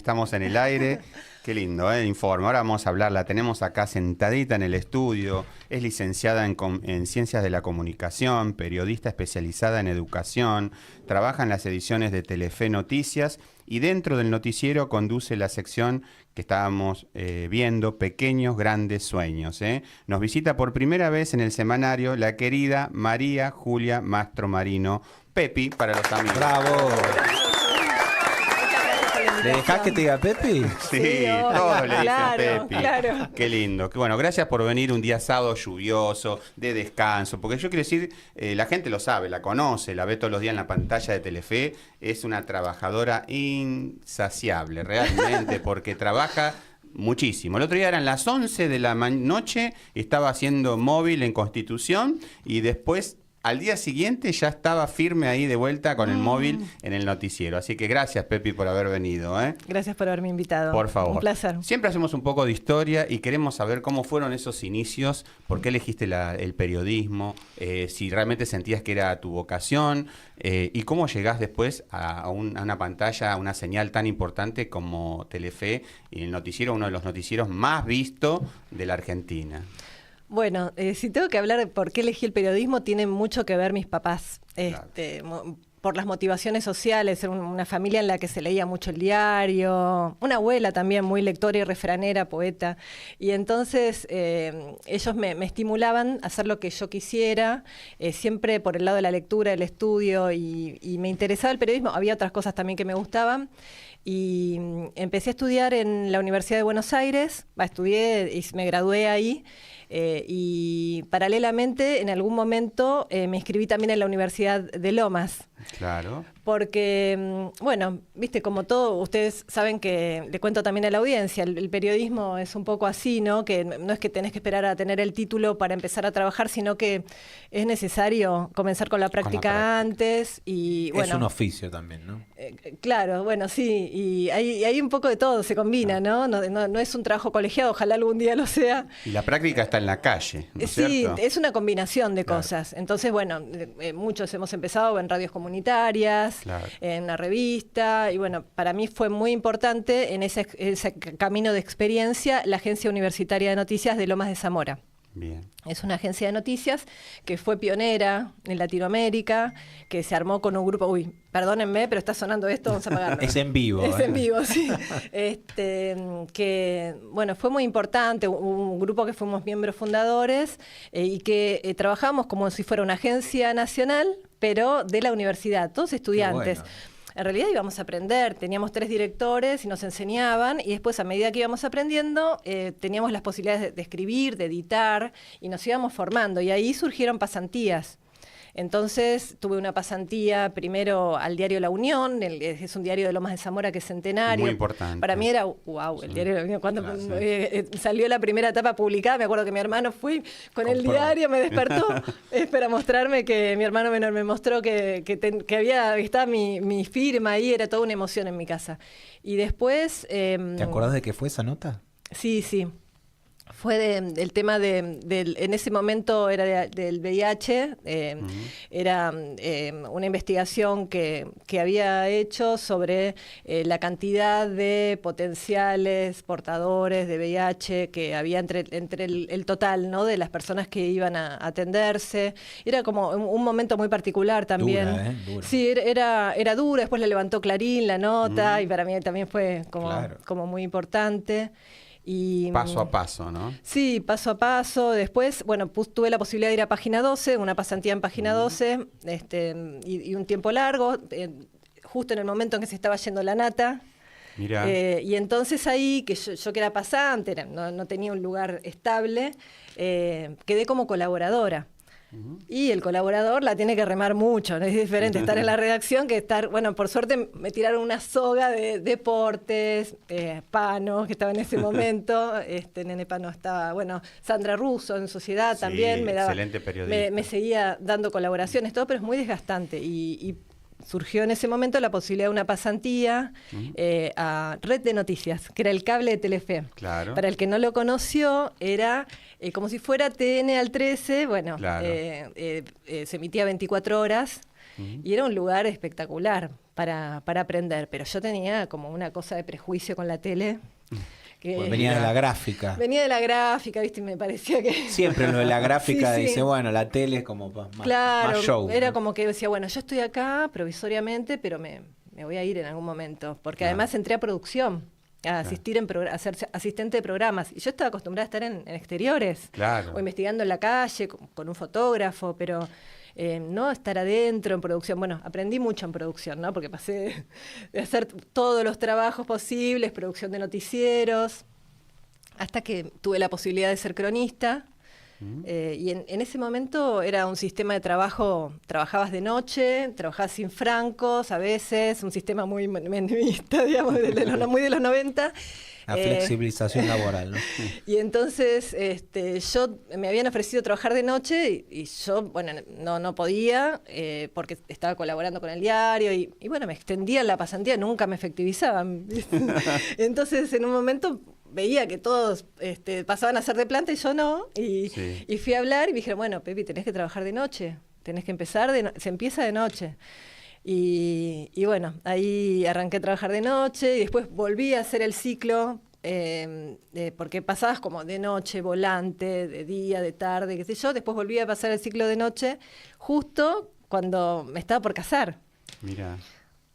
Estamos en el aire. Qué lindo, informe. Ahora vamos a hablar, la tenemos acá sentadita en el estudio. Es licenciada en Ciencias de la Comunicación, periodista especializada en educación, trabaja en las ediciones de Telefe Noticias y dentro del noticiero conduce la sección que estábamos viendo, Pequeños Grandes Sueños. Nos visita por primera vez en el semanario la querida María Julia Mastromarino, Pepi para los amigos. ¡Bravo! ¿Le dejás que te diga Pepi? Sí, todos le dicen claro, Pepi. claro. Qué lindo. Bueno, gracias por venir un día sábado lluvioso, de descanso, porque yo quiero decir, la gente lo sabe, la conoce, la ve todos los días en la pantalla de Telefe, es una trabajadora insaciable realmente, porque trabaja muchísimo. El otro día eran las 11 de la noche, estaba haciendo móvil en Constitución y después al día siguiente ya estaba firme ahí de vuelta con el móvil en el noticiero. Así que gracias, Pepi, por haber venido. Gracias por haberme invitado. Por favor. Un placer. Siempre hacemos un poco de historia y queremos saber cómo fueron esos inicios, por qué elegiste el periodismo, si realmente sentías que era tu vocación y cómo llegás después a una pantalla, a una señal tan importante como Telefe y el noticiero, uno de los noticieros más vistos de la Argentina. Bueno, si tengo que hablar de por qué elegí el periodismo, tiene mucho que ver mis papás. Claro. Por las motivaciones sociales, era una familia en la que se leía mucho el diario, una abuela también muy lectora y refranera, poeta, y entonces ellos me estimulaban a hacer lo que yo quisiera, siempre por el lado de la lectura, el estudio, y me interesaba el periodismo. Había otras cosas también que me gustaban, y empecé a estudiar en la Universidad de Buenos Aires, estudié y me gradué ahí. Y paralelamente, en algún momento, me inscribí también en la Universidad de Lomas. Claro. Porque, bueno, viste, como todo, ustedes saben que, le cuento también a la audiencia, el periodismo es un poco así, ¿no? Que no es que tenés que esperar a tener el título para empezar a trabajar, sino que es necesario comenzar con la práctica antes. Y, bueno, es un oficio también, ¿no? Claro, bueno, sí, y hay un poco de todo, se combina, ¿no? No es un trabajo colegiado, ojalá algún día lo sea. Y la práctica está en la calle, ¿no es Sí, cierto? es una combinación de Claro. cosas. Entonces, bueno, muchos hemos empezado en radios comunitarias, Claro. en una revista, y bueno, para mí fue muy importante en ese camino de experiencia la Agencia Universitaria de Noticias de Lomas de Zamora. Bien. Es una agencia de noticias que fue pionera en Latinoamérica, que se armó con un grupo... Uy, perdónenme, pero está sonando esto, vamos a apagarlo. Es en vivo. Es en vivo, sí. Que, bueno, fue muy importante, un grupo que fuimos miembros fundadores y que trabajamos como si fuera una agencia nacional, pero de la universidad, todos estudiantes. Qué bueno. En realidad íbamos a aprender, teníamos 3 directores y nos enseñaban, y después a medida que íbamos aprendiendo teníamos las posibilidades de escribir, de editar, y nos íbamos formando, y ahí surgieron pasantías. Entonces tuve una pasantía primero al diario La Unión, es un diario de Lomas de Zamora que es centenario. Muy importante. Para mí era, wow, el Sí. diario La Unión. Cuando Claro, salió la primera etapa publicada, me acuerdo que mi hermano fue con el diario, me despertó para mostrarme que mi hermano menor me mostró que estaba mi firma ahí, era toda una emoción en mi casa. Y después... ¿Te acordás de qué fue esa nota? Sí, sí. Fue del tema en ese momento era del VIH, era una investigación que había hecho sobre la cantidad de potenciales portadores de VIH que había entre el total, ¿no? De las personas que iban a atenderse. Era como un momento muy particular también. Dura, dura. Sí, era dura, después le levantó Clarín la nota y para mí también fue como muy importante. Y, Paso a paso, ¿no? Sí, paso a paso. Después, bueno, tuve la posibilidad de ir a Página 12, una pasantía en Página 12, y un tiempo largo, justo en el momento en que se estaba yendo la nata. Mirá. Y entonces ahí, que yo que era pasante, no tenía un lugar estable, quedé como colaboradora. Y el colaborador la tiene que remar mucho, ¿no? Es diferente estar en la redacción que estar, bueno, por suerte me tiraron una soga de deportes, Pano, que estaba en ese momento, Nene Pano estaba, bueno, Sandra Russo en Sociedad Sí, también, excelente periodista. me seguía dando colaboraciones, todo, pero es muy desgastante y surgió en ese momento la posibilidad de una pasantía a Red de Noticias, que era el cable de Telefe. Claro. Para el que no lo conoció, era como si fuera TN al 13, bueno, Claro. se emitía 24 horas y era un lugar espectacular para aprender. Pero yo tenía como una cosa de prejuicio con la tele. Pues venía de la gráfica. Venía de la gráfica, ¿viste? Y me parecía que... Siempre lo de la gráfica Sí, sí. dice, bueno, la tele es como más, Claro, más show. era ¿no? como que decía, bueno, yo estoy acá provisoriamente, pero me voy a ir en algún momento. Porque además entré a producción, a asistir a ser asistente de programas. Y yo estaba acostumbrada a estar en exteriores. Claro. O investigando en la calle con un fotógrafo, pero no estar adentro en producción. Bueno, aprendí mucho en producción, ¿no? Porque pasé de hacer todos los trabajos posibles, producción de noticieros, hasta que tuve la posibilidad de ser cronista. Y en ese momento era un sistema de trabajo, trabajabas de noche, trabajabas sin francos a veces, un sistema muy menudista, digamos, muy de los 90. La flexibilización laboral, ¿no? Y entonces yo me habían ofrecido trabajar de noche y yo, bueno, no podía porque estaba colaborando con el diario y bueno, me extendían la pasantía, nunca me efectivizaban. Entonces en un momento veía que todos pasaban a ser de planta y yo no, y fui a hablar y me dijeron, bueno, Pepi, tenés que trabajar de noche, tenés que empezar, se empieza de noche. Y bueno, ahí arranqué a trabajar de noche y después volví a hacer el ciclo, porque pasabas como de noche, volante, de día, de tarde, qué sé yo, después volví a pasar el ciclo de noche justo cuando me estaba por casar. Mira.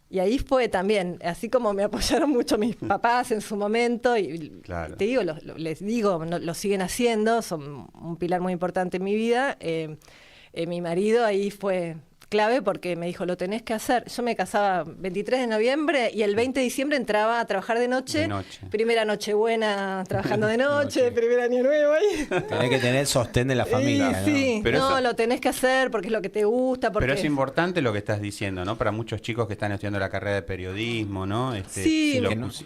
Y ahí fue también, así como me apoyaron mucho mis papás en su momento, y Claro. te digo, les digo, lo siguen haciendo, son un pilar muy importante en mi vida. Mi marido ahí fue clave porque me dijo, lo tenés que hacer. Yo me casaba 23 de noviembre y el 20 de diciembre entraba a trabajar de noche. De noche. Primera Nochebuena trabajando de noche, primer año nuevo ahí. Tenés que tener sostén de la familia. ¿no? Sí, Pero no, eso- lo tenés que hacer porque es lo que te gusta. Porque... Pero es importante lo que estás diciendo, ¿no? Para muchos chicos que están estudiando la carrera de periodismo, ¿no? Sí.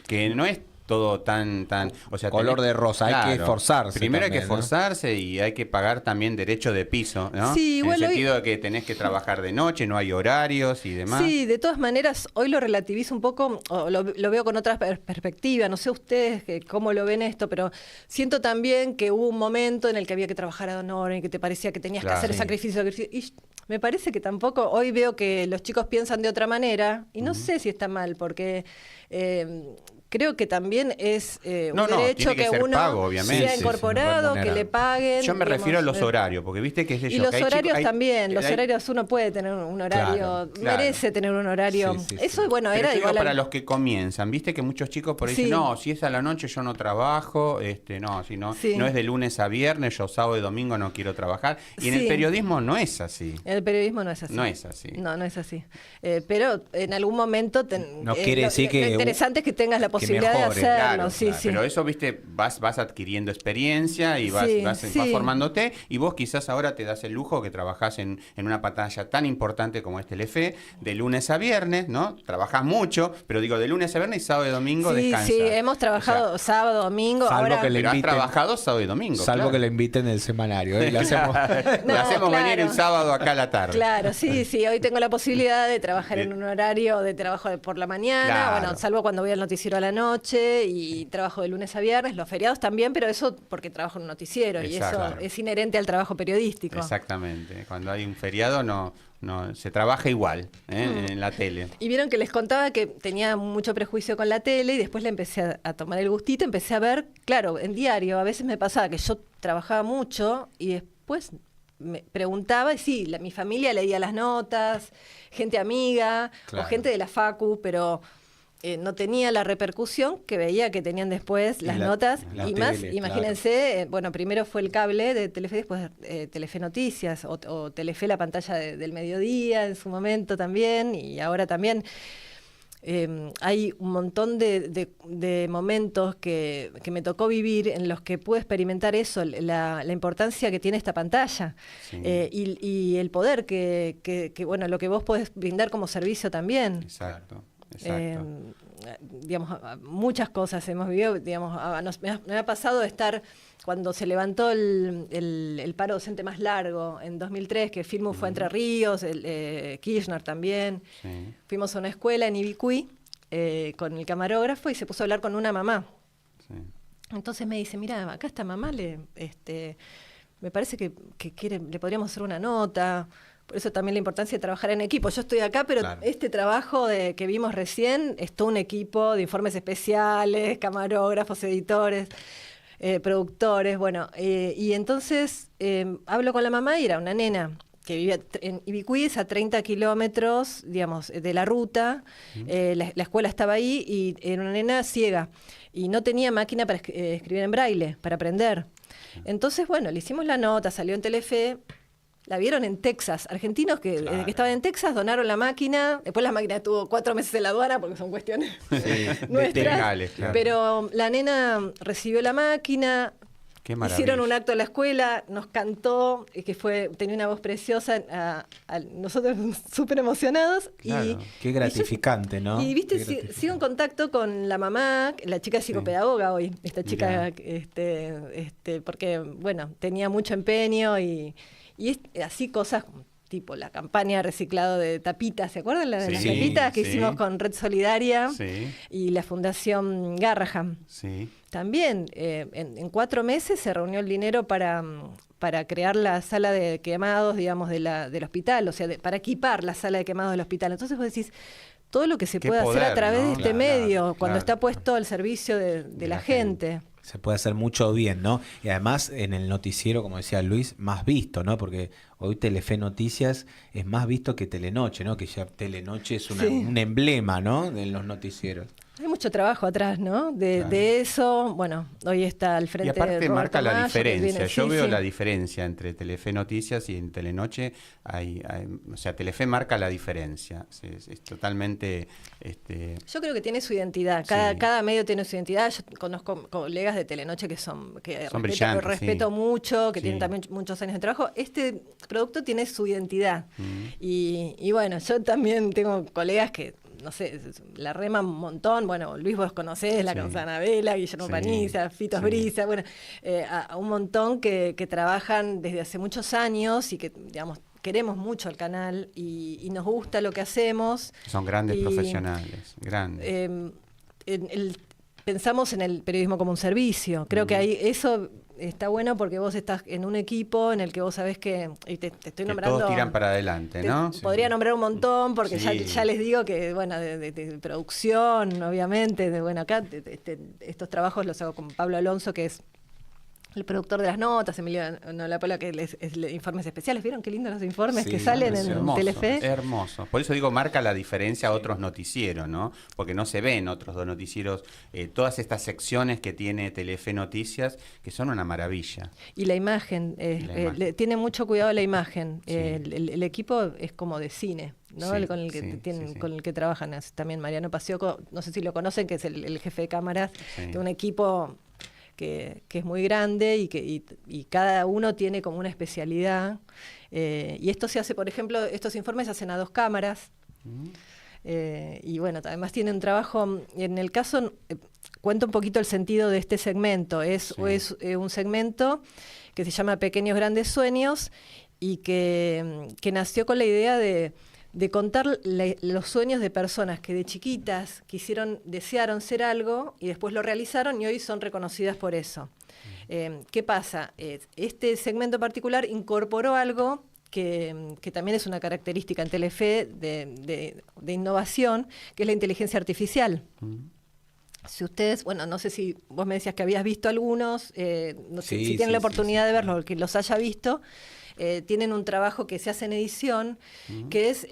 Que no es todo tan, o sea, Color de rosa, hay que esforzarse Primero hay también, que ¿no? esforzarse y hay que pagar también derecho de piso, ¿no? Sí, en igual el hoy- sentido de que tenés que trabajar de noche, no hay horarios y demás. Sí, de todas maneras, hoy lo relativizo un poco, o lo veo con otra perspectiva. No sé ustedes cómo lo ven esto, pero siento también que hubo un momento en el que había que trabajar a honor, en el que te parecía que tenías Claro. que hacer sacrificio. Y me parece que tampoco, hoy veo que los chicos piensan de otra manera, y no sé si está mal, porque... creo que también es No, un no, derecho tiene que que ser uno pago, obviamente. sea Sí, sí, incorporado, que remunerado. le paguen. Yo me digamos, refiero a los horarios, porque viste que es y los horarios también, los hay- horarios uno puede tener un horario, Claro, claro. merece tener un horario. Sí, sí, Eso, sí. bueno, Pero era yo digo igual para al- los que comienzan, viste que muchos chicos por ahí Sí. dicen, no, si es a la noche yo no trabajo, no Sí. es de lunes a viernes, yo sábado y domingo no quiero trabajar. Y en el Sí. periodismo no es así. El periodismo no es así. No es así. No, no es así. Pero en algún momento... No quiere decir que- Lo interesante es que tengas la posibilidad de mejore, hacerlo. Claro, Sí, claro. sí. Pero eso, viste, vas adquiriendo experiencia y vas Sí. formándote y vos quizás ahora te das el lujo que trabajás en una pantalla tan importante como es Telefe, de lunes a viernes, ¿no? Trabajás mucho, pero digo, de lunes a viernes y sábado y domingo Sí, descansas. sí, hemos trabajado O sea, sábado, domingo. salvo Ahora, que le pero has inviten. trabajado sábado y domingo. Salvo claro. que le inviten el semanario. Le hacemos... Le No, hacemos venir claro. el sábado acá a la tarde. Claro, sí, sí. Hoy tengo la posibilidad de trabajar en un horario de trabajo por la mañana, Claro. bueno, salvo cuando voy al noticiero a la noche y trabajo de lunes a viernes, los feriados también, pero eso porque trabajo en un noticiero y Exacto. eso es inherente al trabajo periodístico. Exactamente. Cuando hay un feriado no se trabaja igual en la tele. Y vieron que les contaba que tenía mucho prejuicio con la tele y después le empecé a tomar el gustito, empecé a ver, claro, en diario, a veces me pasaba que yo trabajaba mucho y después me preguntaba, y sí, mi familia leía las notas, gente amiga Claro. o gente de la facu, pero no tenía la repercusión que veía que tenían después las notas. la Y tele, más, claro. imagínense, bueno, primero fue el cable de Telefe, después Telefe Noticias o Telefe la pantalla del mediodía en su momento también y ahora también. Hay un montón de momentos que me tocó vivir en los que pude experimentar eso, la importancia que tiene esta pantalla Sí. y el poder que, bueno, lo que vos podés brindar como servicio también. Exacto. Exacto. Digamos, muchas cosas hemos vivido, digamos, me ha pasado de estar cuando se levantó el paro docente más largo en 2003, que Filmu fue a Entre Ríos, Kirchner también. Sí. Fuimos a una escuela en Ibicuí con el camarógrafo y se puso a hablar con una mamá. Sí. Entonces me dice, mira, acá esta mamá me parece que le podríamos hacer una nota, Por eso también la importancia de trabajar en equipo. Yo estoy acá, pero claro, este trabajo que vimos recién es todo un equipo de informes especiales, camarógrafos, editores, productores, bueno. Y entonces hablo con la mamá y era una nena que vivía en Ibicuí, a 30 kilómetros, digamos, de la ruta. La escuela estaba ahí y era una nena ciega y no tenía máquina para escribir en braille, para aprender. Entonces, bueno, le hicimos la nota, salió en Telefe. La vieron en Texas. Argentinos que estaban en Texas donaron la máquina. Después la máquina estuvo 4 meses en la aduana porque son cuestiones nuestras. Legales, claro. Pero la nena recibió la máquina. Qué maravilla. Hicieron un acto en la escuela, nos cantó, que tenía una voz preciosa, nosotros súper emocionados. Claro, qué gratificante, ¿no? Y viste, sigo en contacto con la mamá, la chica es psicopedagoga hoy, esta chica, porque, bueno, tenía mucho empeño y así cosas tipo la campaña de reciclado de tapitas, ¿se acuerdan? De las tapitas que hicimos con Red Solidaria y la Fundación Garraham. Sí. También en 4 meses se reunió el dinero para crear la sala de quemados, digamos, del hospital, o sea, para equipar la sala de quemados del hospital. Entonces vos decís, todo lo que se puede hacer a través de este medio, cuando está puesto al servicio de la gente. Se puede hacer mucho bien, ¿no? Y además en el noticiero, como decía Luis, más visto, ¿no? Porque hoy Telefe Noticias es más visto que Telenoche, ¿no? Que ya Telenoche es un emblema, ¿no? De los noticieros. Hay mucho trabajo atrás, ¿no? De eso, bueno, hoy está al frente de Y aparte Roberto marca la Mayo, diferencia. Yo veo la diferencia entre Telefe Noticias y en Telenoche. O sea, Telefe marca la diferencia. Es totalmente... Yo creo que tiene su identidad. Cada medio tiene su identidad. Yo conozco colegas de Telenoche que son brillantes, respeto mucho, que tienen también muchos años de trabajo. Este producto tiene su identidad. Y bueno, yo también tengo colegas que, no sé, la reman un montón. Bueno, Luis, vos conocés, la Gonzana Vela, Guillermo Paniza, Fitos Brisa, bueno, a un montón que trabajan desde hace muchos años y que, digamos, queremos mucho el canal y nos gusta lo que hacemos. Son grandes profesionales, grandes. Pensamos en el periodismo como un servicio. Creo que ahí eso está bueno porque vos estás en un equipo en el que vos sabés que... Y te estoy nombrando... Todos tiran para adelante, ¿no? Podría nombrar un montón porque ya les digo que, bueno, de producción, obviamente. Bueno, acá estos trabajos los hago con Pablo Alonso, que es el productor de las notas, Emilio Nolapola, que es informes especiales. ¿Vieron qué lindos los informes que salen en Telefe? Hermoso. Por eso digo, marca la diferencia a otros noticieros, ¿no? Porque no se ven otros dos noticieros, todas estas secciones que tiene Telefe Noticias, que son una maravilla. Y la imagen, tiene mucho cuidado la imagen. El equipo es como de cine, ¿no? Con el que trabajan. También Mariano Pasioco, no sé si lo conocen, que es el jefe de cámaras de un equipo que es muy grande y cada uno tiene como una especialidad. Y esto se hace, por ejemplo, estos informes se hacen a 2 cámaras. Y bueno, además tiene un trabajo, en el caso, cuento un poquito el sentido de este segmento. Es un segmento que se llama Pequeños Grandes Sueños y que nació con la idea de contar los sueños de personas que de chiquitas desearon ser algo y después lo realizaron y hoy son reconocidas por eso. ¿Qué pasa? Este segmento particular incorporó algo que también es una característica en Telefe de innovación, que es la inteligencia artificial. Si ustedes, bueno, no sé si vos me decías que habías visto algunos, no sé, si tienen la oportunidad de verlos, que los haya visto, tienen un trabajo que se hace en edición, que es,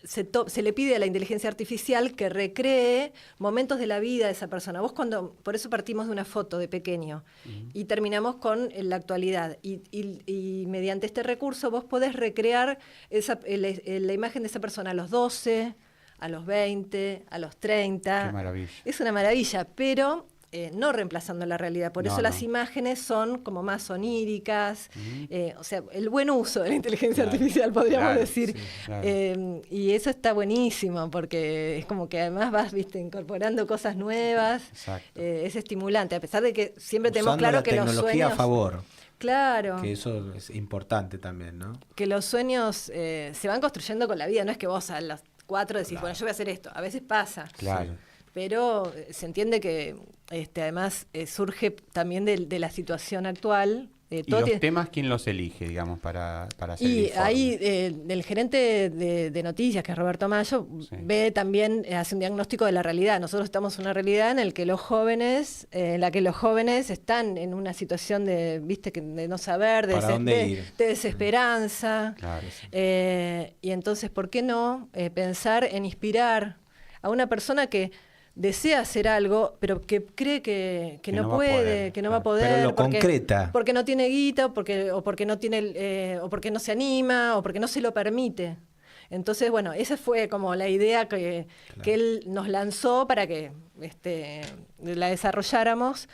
se le pide a la inteligencia artificial que recree momentos de la vida de esa persona. Por eso partimos de una foto de pequeño y terminamos con la actualidad. Y mediante este recurso vos podés recrear la imagen de esa persona a los 12, a los 20, a los 30. Qué maravilla. Es una maravilla, pero no reemplazando la realidad. Por eso las imágenes son como más oníricas, o sea, el buen uso de la inteligencia artificial, podríamos decir. Sí, claro. Y eso está buenísimo, porque es como que además vas, incorporando cosas nuevas. Es estimulante, a pesar de que siempre tenemos claro que los sueños... tecnología a favor. Claro. Que eso es importante también, ¿no? Que los sueños se van construyendo con la vida, no es que vos a las 4 decís, bueno, yo voy a hacer esto. A veces pasa. Claro. Pero se entiende que además surge también de la situación actual ¿Y los temas quién los elige, digamos, para hacer el Y informe? ahí el gerente de noticias, que es Roberto Mayo, ve también, hace un diagnóstico de la realidad. Nosotros estamos en una realidad en la que los jóvenes están en una situación de, viste, de no saber, de desesperanza. Claro, sí. Y entonces, ¿por qué no pensar en inspirar a una persona que desea hacer algo, pero que cree que no puede, que no va a poder, pero lo concreta, porque no tiene guita, o porque no tiene, o porque no se anima, o porque no se lo permite? Entonces, bueno, esa fue como la idea que él nos lanzó para que la desarrolláramos.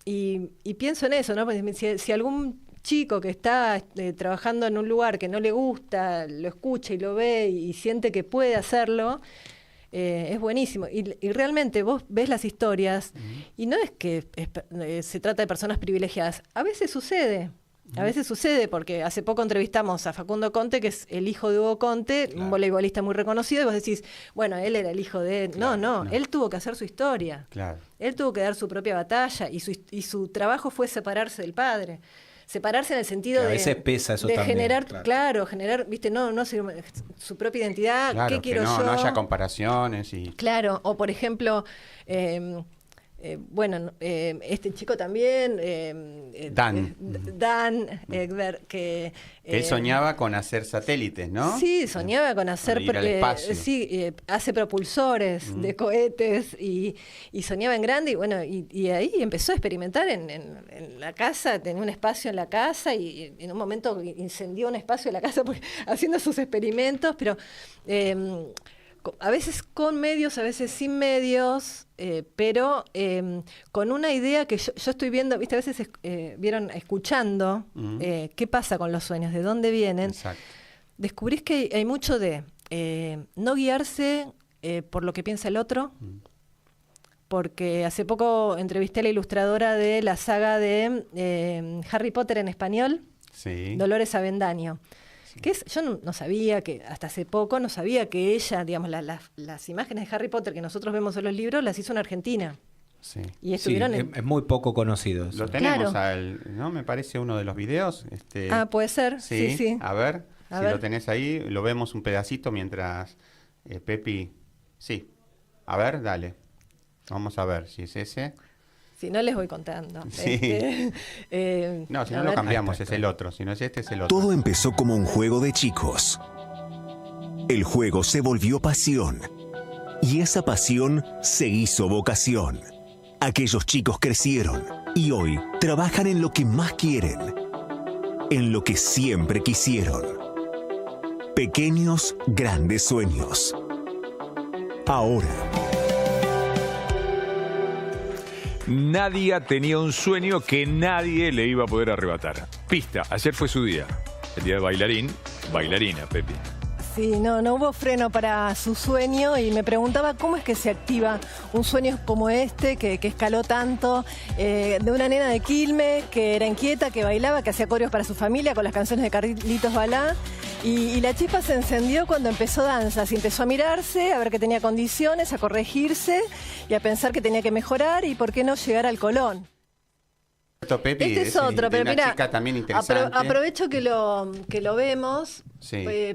Y pienso en eso, ¿no? Porque si algún chico que está trabajando en un lugar que no le gusta, lo escucha y lo ve y siente que puede hacerlo, es buenísimo. Y realmente vos ves las historias y no es que se trata de personas privilegiadas. A veces sucede. A veces sucede, porque hace poco entrevistamos a Facundo Conte, que es el hijo de Hugo Conte, un voleibolista muy reconocido, y vos decís, bueno, él era el hijo de... No, él tuvo que hacer su historia. Claro. Él tuvo que dar su propia batalla y su trabajo fue separarse del padre. Separarse en el sentido a veces pesa eso de también, generar, viste, no su propia identidad, Claro, qué quiero yo. No haya comparaciones y... Claro, o por ejemplo, este chico también, Dan Egbert, que... Él soñaba con hacer satélites, ¿no? Sí, soñaba con hacer, ir al espacio. hace propulsores de cohetes y soñaba en grande y bueno, y ahí empezó a experimentar en la casa, tenía un espacio en la casa y en un momento incendió un espacio de la casa haciendo sus experimentos, pero a veces con medios, a veces sin medios, pero con una idea que yo estoy viendo, ¿viste? A veces escuchando qué pasa con los sueños, de dónde vienen. Exacto. Descubrís que hay mucho de no guiarse por lo que piensa el otro, porque hace poco entrevisté a la ilustradora de la saga de Harry Potter en español, Dolores Avendaño. Yo no sabía, que hasta hace poco no sabía que ella, digamos, las imágenes de Harry Potter que nosotros vemos en los libros las hizo en Argentina. Sí. Y estuvieron es muy poco conocido eso. Lo tenemos ¿no? Me parece uno de los videos. Puede ser. Sí. A ver, lo tenés ahí, lo vemos un pedacito mientras Pepi... Sí. A ver, dale. Vamos a ver si es ese. Si no, les voy contando. Sí. No, si no lo cambiamos, es el otro. Si no es este, es el otro. Todo empezó como un juego de chicos. El juego se volvió pasión. Y esa pasión se hizo vocación. Aquellos chicos crecieron y hoy trabajan en lo que más quieren. En lo que siempre quisieron. Pequeños, grandes sueños. Ahora... Nadia tenía un sueño que nadie le iba a poder arrebatar. Pista, ayer fue su día. El día de bailarina, Pepi. Sí, no hubo freno para su sueño y me preguntaba cómo es que se activa un sueño como este, que escaló tanto, de una nena de Quilmes que era inquieta, que bailaba, que hacía coreos para su familia con las canciones de Carlitos Balá. Y la chispa se encendió cuando empezó danzas y empezó a mirarse, a ver que tenía condiciones, a corregirse y a pensar que tenía que mejorar y por qué no llegar al Colón. Pepi, este es otro, pero mira, chica también interesante. Aprovecho que lo vemos,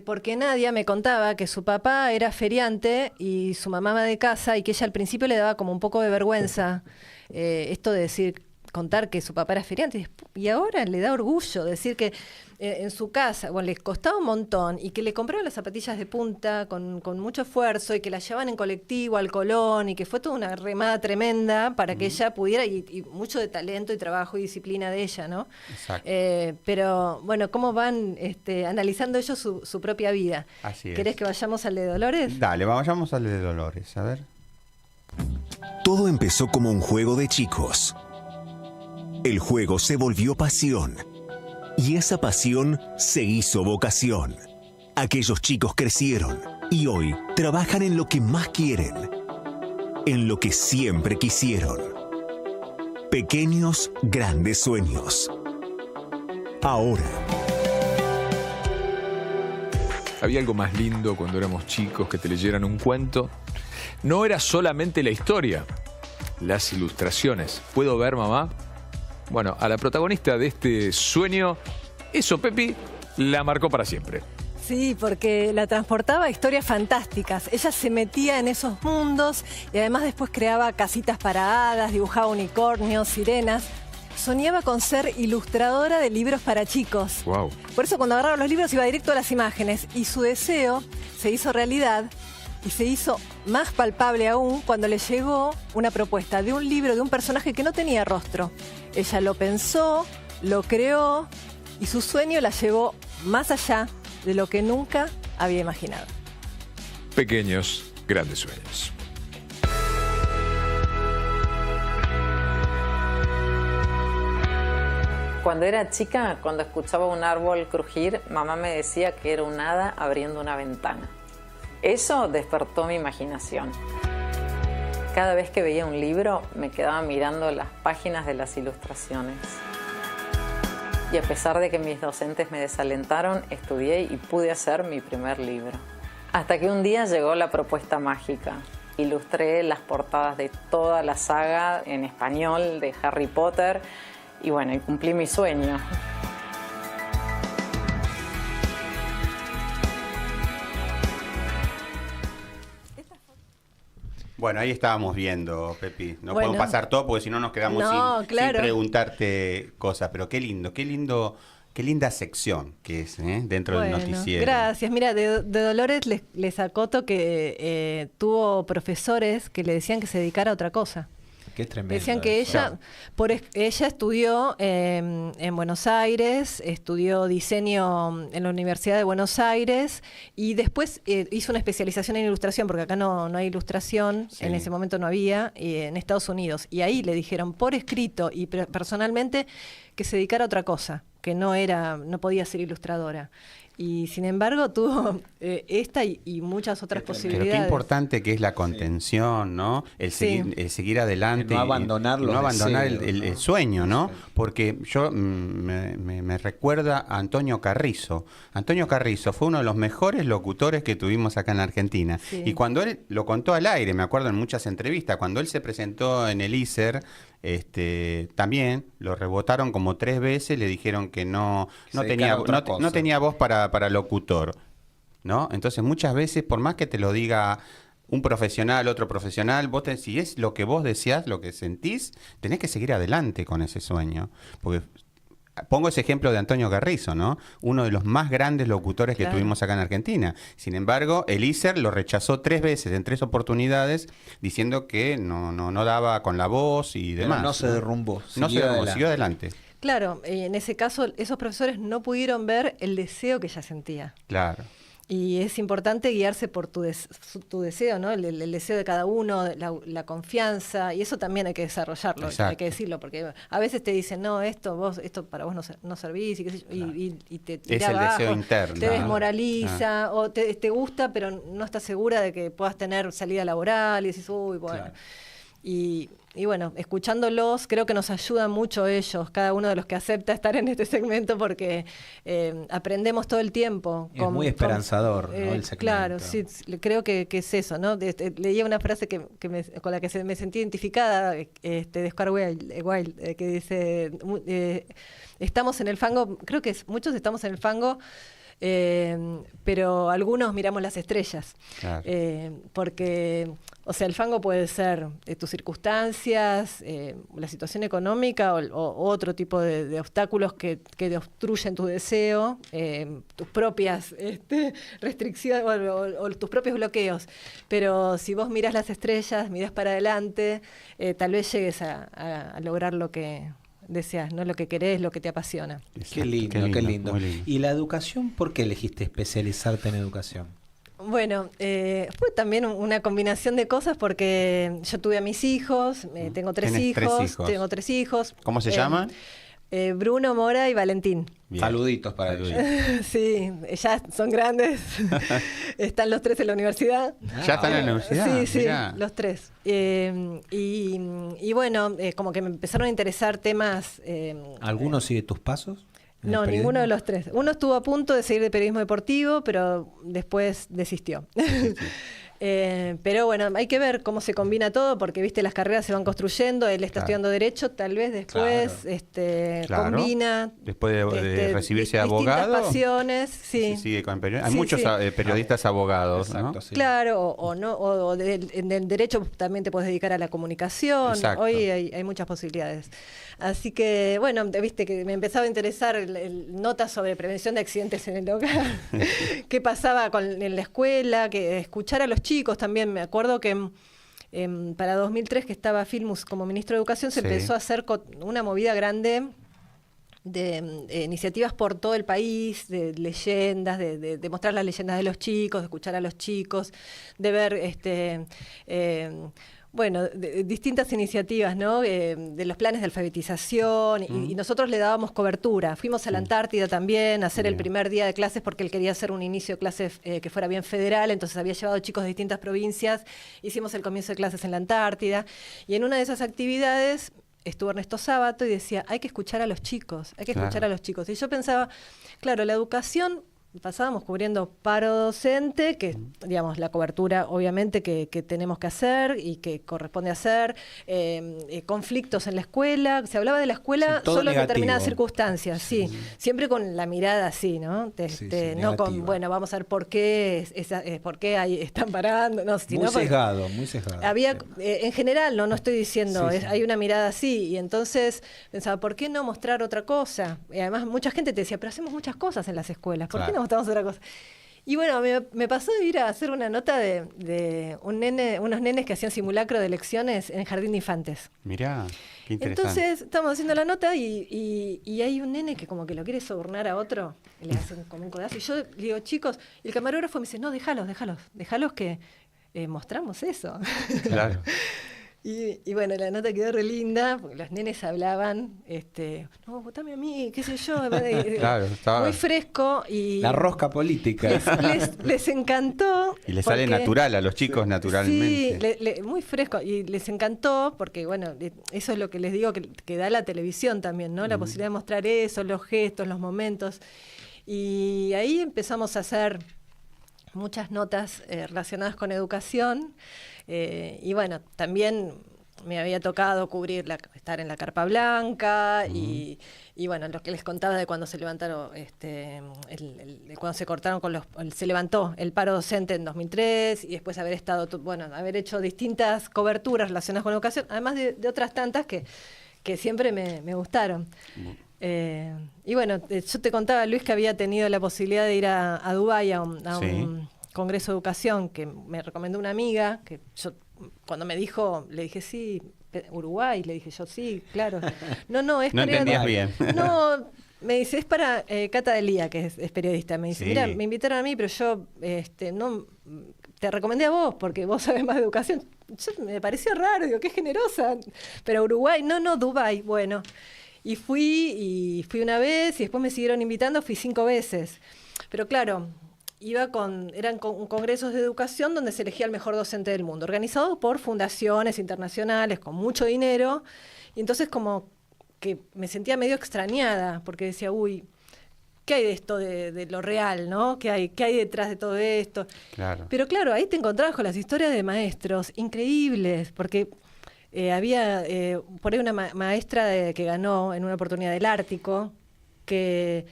porque Nadia me contaba que su papá era feriante y su mamá ama de casa y que ella al principio le daba como un poco de vergüenza esto de contar que su papá era feriante, y ahora le da orgullo decir que en su casa, bueno, les costaba un montón y que le compraron las zapatillas de punta con mucho esfuerzo y que las llevaban en colectivo al Colón y que fue toda una remada tremenda para que ella pudiera, y mucho de talento y trabajo y disciplina de ella, ¿no? Exacto. Pero bueno, cómo van analizando ellos su propia vida. Así es. ¿Querés que vayamos al de Dolores? Dale, vayamos al de Dolores, a ver. Todo empezó como un juego de chicos. El juego se volvió pasión. Y esa pasión se hizo vocación. Aquellos chicos crecieron y hoy trabajan en lo que más quieren. En lo que siempre quisieron. Pequeños, grandes sueños. Ahora. Había algo más lindo cuando éramos chicos, que te leyeran un cuento. No era solamente la historia, las ilustraciones. ¿Puedo ver, mamá? Bueno, a la protagonista de este sueño, eso, Pepi, la marcó para siempre. Sí, porque la transportaba a historias fantásticas. Ella se metía en esos mundos y además después creaba casitas para hadas, dibujaba unicornios, sirenas. Soñaba con ser ilustradora de libros para chicos. Wow. Por eso cuando agarraba los libros iba directo a las imágenes y su deseo se hizo realidad y se hizo más palpable aún cuando le llegó una propuesta de un libro de un personaje que no tenía rostro. Ella lo pensó, lo creó y su sueño la llevó más allá de lo que nunca había imaginado. Pequeños, grandes sueños. Cuando era chica, cuando escuchaba un árbol crujir, mamá me decía que era un hada abriendo una ventana. Eso despertó mi imaginación. Cada vez que veía un libro, me quedaba mirando las páginas de las ilustraciones. Y a pesar de que mis docentes me desalentaron, estudié y pude hacer mi primer libro. Hasta que un día llegó la propuesta mágica. Ilustré las portadas de toda la saga en español de Harry Potter y bueno, y cumplí mi sueño. Bueno, ahí estábamos viendo, Pepi. No Bueno. podemos pasar todo porque si no nos quedamos No, sin claro. preguntarte cosas. Pero qué lindo, qué linda sección que es dentro del noticiero. Gracias. Mira, de Dolores les acoto que tuvo profesores que le decían que se dedicara a otra cosa. Qué tremendo. Decían que eso. ella estudió en Buenos Aires, estudió diseño en la Universidad de Buenos Aires y después hizo una especialización en ilustración, porque acá no hay ilustración, Sí. en ese momento no había, en Estados Unidos. Y ahí le dijeron por escrito y personalmente que se dedicara a otra cosa, que no podía ser ilustradora. Y sin embargo tuvo esta y muchas otras posibilidades. Pero qué importante que es la contención, ¿no? El seguir adelante. El no abandonar y los no abandonar deseos, el ¿no? sueño, ¿no? Exacto. Porque yo me recuerda a Antonio Carrizo. Antonio Carrizo fue uno de los mejores locutores que tuvimos acá en Argentina. Sí. Y cuando él lo contó al aire, me acuerdo en muchas entrevistas, cuando él se presentó en el ISER, también lo rebotaron como 3 veces, le dijeron que no tenía voz para locutor, ¿no? Entonces muchas veces, por más que te lo diga un profesional, otro profesional, si es lo que vos deseás, lo que sentís, tenés que seguir adelante con ese sueño. Porque pongo ese ejemplo de Antonio Carrizo, ¿no? Uno de los más grandes locutores que Claro. tuvimos acá en Argentina. Sin embargo, el ISER lo rechazó 3 veces, en 3 oportunidades, diciendo que no daba con la voz y Pero demás. no se derrumbó. No se derrumbó, siguió adelante. Claro, en ese caso esos profesores no pudieron ver el deseo que ella sentía. Claro. Y es importante guiarse por tu deseo, ¿no? El deseo de cada uno, la confianza, y eso también hay que desarrollarlo, Exacto. hay que decirlo, porque a veces te dicen, no, esto para vos no servís, y, qué sé yo, y te tira Es el abajo, deseo interno. te desmoraliza, o te gusta, pero no estás segura de que puedas tener salida laboral, y decís, uy, bueno. Claro. Y bueno, escuchándolos, creo que nos ayudan mucho ellos, cada uno de los que acepta estar en este segmento, porque aprendemos todo el tiempo. Es muy esperanzador, ¿no? El segmento. Claro, sí, creo que es eso, ¿no? Leía una frase con la que me sentí identificada, de Oscar Wilde, que dice, estamos en el fango, creo que muchos estamos en el fango, pero algunos miramos las estrellas. Claro. Porque, o sea, el fango puede ser tus circunstancias, la situación económica o otro tipo de obstáculos que te obstruyen tu deseo, tus propias restricciones o tus propios bloqueos. Pero si vos mirás las estrellas, mirás para adelante, tal vez llegues a lograr lo que deseas, ¿no? Lo que querés, lo que te apasiona. Qué lindo, qué lindo. Muy lindo. ¿Y la educación? ¿Por qué elegiste especializarte en educación? Bueno, fue también una combinación de cosas porque yo tuve a mis hijos, tengo 3 Tenés hijos, 3 hijos. tengo 3 hijos. ¿Cómo se llaman? Bruno, Mora y Valentín. Bien. Saluditos para ellos. Sí, ya son grandes. Están los 3 en la universidad. ¿Ya están en la universidad? Sí, Mirá. los 3. Y bueno, como que me empezaron a interesar temas. ¿Alguno sigue tus pasos? en el No, periodismo? ninguno de los 3. Uno estuvo a punto de seguir de periodismo deportivo, pero después desistió. Pero bueno, hay que ver cómo se combina todo, porque viste, las carreras se van construyendo, él está estudiando Derecho, tal vez después Claro. combina. Después de recibirse de abogado. Distintas pasiones, sí. Se sigue con hay Sí, muchos sí. periodistas abogados, Exacto, ¿no? sí. Claro, o no, o en el derecho también te puedes dedicar a la comunicación. Exacto. Hoy hay muchas posibilidades. Así que, bueno, viste que me empezaba a interesar notas sobre prevención de accidentes en el hogar, qué pasaba en la escuela, que escuchar a los chicos también. Me acuerdo que para 2003, que estaba Filmus como ministro de Educación, se Sí. empezó a hacer una movida grande de iniciativas por todo el país, de leyendas, de mostrar las leyendas de los chicos, de escuchar a los chicos, de ver distintas iniciativas, ¿no? De los planes de alfabetización, y nosotros le dábamos cobertura. Fuimos a la Antártida también a hacer el Bien. primer día de clases, porque él quería hacer un inicio de clases que fuera bien federal, entonces había llevado chicos de distintas provincias, hicimos el comienzo de clases en la Antártida, y en una de esas actividades estuvo Ernesto Sábato y decía, hay que escuchar a los chicos, hay que Claro. escuchar a los chicos. Y yo pensaba, claro, la educación, pasábamos cubriendo paro docente, que digamos la cobertura obviamente que tenemos que hacer y que corresponde hacer, conflictos en la escuela, se hablaba de la escuela Sí, todo solo en negativo. determinadas circunstancias, sí, siempre con la mirada así, ¿no? Sí, No con, negativa. bueno, vamos a ver por qué, por qué ahí están parando, no, sino Muy porque- sesgado, muy sesgado. había, en general, no estoy diciendo, Sí, sí. hay una mirada así, y entonces pensaba, ¿por qué no mostrar otra cosa? Y además mucha gente te decía, pero hacemos muchas cosas en las escuelas, ¿por qué Claro. no mostramos otra cosa? Y bueno, me pasó de ir a hacer una nota de unos nenes que hacían simulacro de lecciones en Jardín de Infantes. Mirá, qué interesante. Entonces estamos haciendo la nota y hay un nene que como que lo quiere sobornar a otro, y le hacen como un codazo, y yo le digo, chicos, y el camarógrafo me dice, no, déjalos que mostramos eso. Claro. Y bueno, la nota quedó re linda, porque los nenes hablaban, no, votame a mí, qué sé yo. Claro, estaba- Muy fresco y La rosca política. les encantó. Y le sale porque- natural a los chicos, naturalmente. Sí, muy fresco. Y les encantó porque, bueno, eso es lo que les digo, que da la televisión también, ¿no? La posibilidad de mostrar eso, los gestos, los momentos. Y ahí empezamos a hacer muchas notas relacionadas con educación. Y bueno, también me había tocado cubrir estar en la Carpa Blanca y bueno, lo que les contaba de cuando se levantaron, de cuando se cortaron se levantó el paro docente en 2003 y después haber estado, haber hecho distintas coberturas relacionadas con educación, además de otras tantas que siempre me gustaron. Y bueno, yo te contaba, Luis, que había tenido la posibilidad de ir a Dubái a un congreso de educación que me recomendó una amiga, que yo cuando me dijo, le dije, sí, Uruguay, le dije yo, sí, claro. No, es No para ir a entendías Dubái. bien. No, me dice, es para Cata Delía, que es periodista. Me dice, Sí. mira, me invitaron a mí, pero yo no te recomendé a vos, porque vos sabés más de educación. Me pareció raro, digo, qué generosa. Pero Uruguay, no, Dubái, bueno. Y fui una vez y después me siguieron invitando, fui 5 veces. Pero claro, eran congresos de educación donde se elegía el mejor docente del mundo, organizados por fundaciones internacionales con mucho dinero. Y entonces como que me sentía medio extrañada, porque decía, uy, ¿qué hay de esto de lo real, no? ¿Qué hay detrás de todo esto? Claro. Pero claro, ahí te encontrabas con las historias de maestros increíbles, porque había por ahí una maestra que ganó en una oportunidad del Ártico, que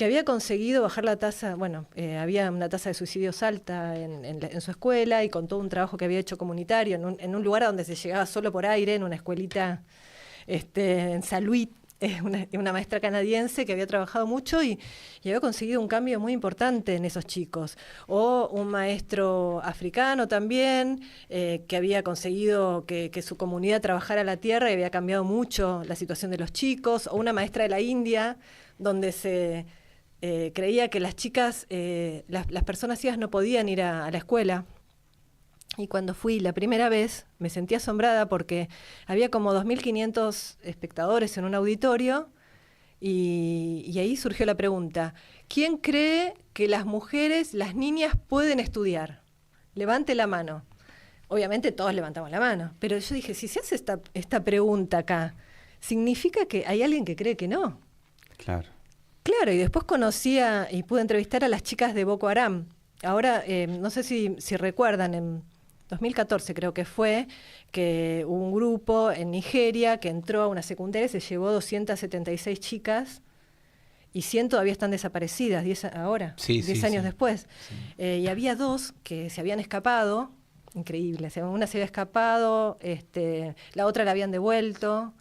había conseguido bajar la tasa, había una tasa de suicidios alta en su escuela, y con todo un trabajo que había hecho comunitario en un lugar donde se llegaba solo por aire, en una escuelita en Saint-Louis, una maestra canadiense que había trabajado mucho y había conseguido un cambio muy importante en esos chicos. O un maestro africano también, que había conseguido que su comunidad trabajara la tierra y había cambiado mucho la situación de los chicos. O una maestra de la India, donde se creía que las chicas, las personas ciegas no podían ir a la escuela. Y cuando fui la primera vez me sentí asombrada porque había como 2.500 espectadores en un auditorio y ahí surgió la pregunta, ¿quién cree que las mujeres, las niñas pueden estudiar? Levante la mano. Obviamente todos levantamos la mano, pero yo dije, si se hace esta pregunta acá, significa que hay alguien que cree que no. Claro. Claro, y después conocía y pude entrevistar a las chicas de Boko Haram. ahora, no sé si recuerdan, en 2014 creo que fue, que hubo un grupo en Nigeria que entró a una secundaria y se llevó 276 chicas y 100 todavía están desaparecidas, 10 ahora, 10 años después. Sí. Y había 2 que se habían escapado, increíble, una se había escapado, la otra la habían devuelto,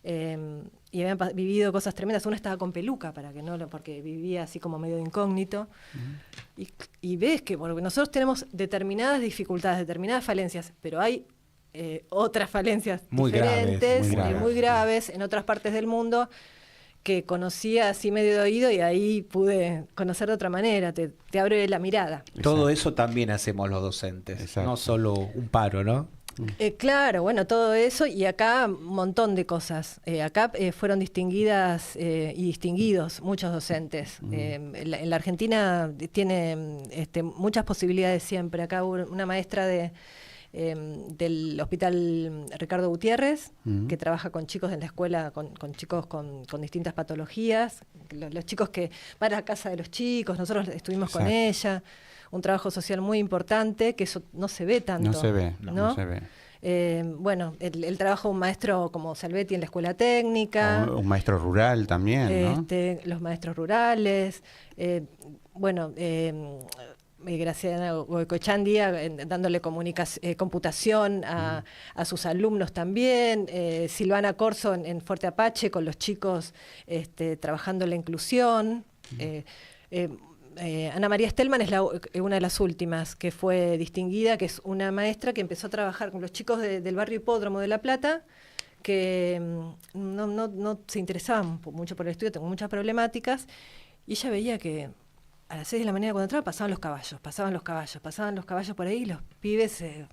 y habían vivido cosas tremendas. Una estaba con peluca porque vivía así como medio de incógnito. Y ves que porque nosotros tenemos determinadas dificultades, determinadas falencias, pero hay otras falencias diferentes, muy graves en otras partes del mundo, que conocía así medio de oído y ahí pude conocer de otra manera, te abre la mirada. Exacto. Todo eso también hacemos los docentes, exacto, no solo un paro, ¿no? Claro, bueno, todo eso, y acá un montón de cosas. Acá fueron distinguidas y distinguidos muchos docentes. En la Argentina tiene muchas posibilidades siempre. Acá hubo una maestra del Hospital Ricardo Gutiérrez, que trabaja con chicos en la escuela, con chicos con distintas patologías, los chicos que van a la casa de los chicos, nosotros estuvimos con ella, un trabajo social muy importante, que eso no se ve tanto. No se ve, no se ve. Bueno, el trabajo de un maestro como Salvetti en la escuela técnica. Un maestro rural también, ¿no? Los maestros rurales, Graciana Goycochandi dándole computación a sus alumnos también, Silvana Corso en Fuerte Apache con los chicos trabajando la inclusión, Ana María Stelman es una de las últimas que fue distinguida, que es una maestra que empezó a trabajar con los chicos del barrio Hipódromo de La Plata, que no se interesaban mucho por el estudio, tengo muchas problemáticas, y ella veía que a las 6 de la mañana cuando entraba pasaban los caballos por ahí, y los pibes se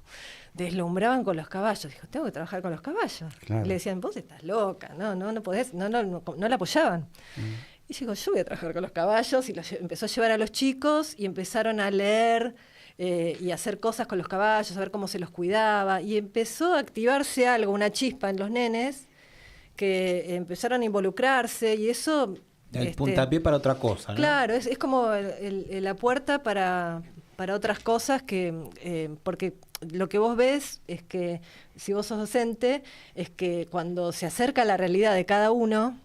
deslumbraban con los caballos. Dijo, tengo que trabajar con los caballos. Claro. Y le decían, vos estás loca, no podés, no la apoyaban. Y digo, yo voy a trabajar con los caballos, y empezó a llevar a los chicos y empezaron a leer y a hacer cosas con los caballos, a ver cómo se los cuidaba, y empezó a activarse algo, una chispa en los nenes, que empezaron a involucrarse, y eso... El puntapié para otra cosa, ¿no? Claro, es como la puerta para otras cosas, porque lo que vos ves es que, si vos sos docente, es que cuando se acerca a la realidad de cada uno,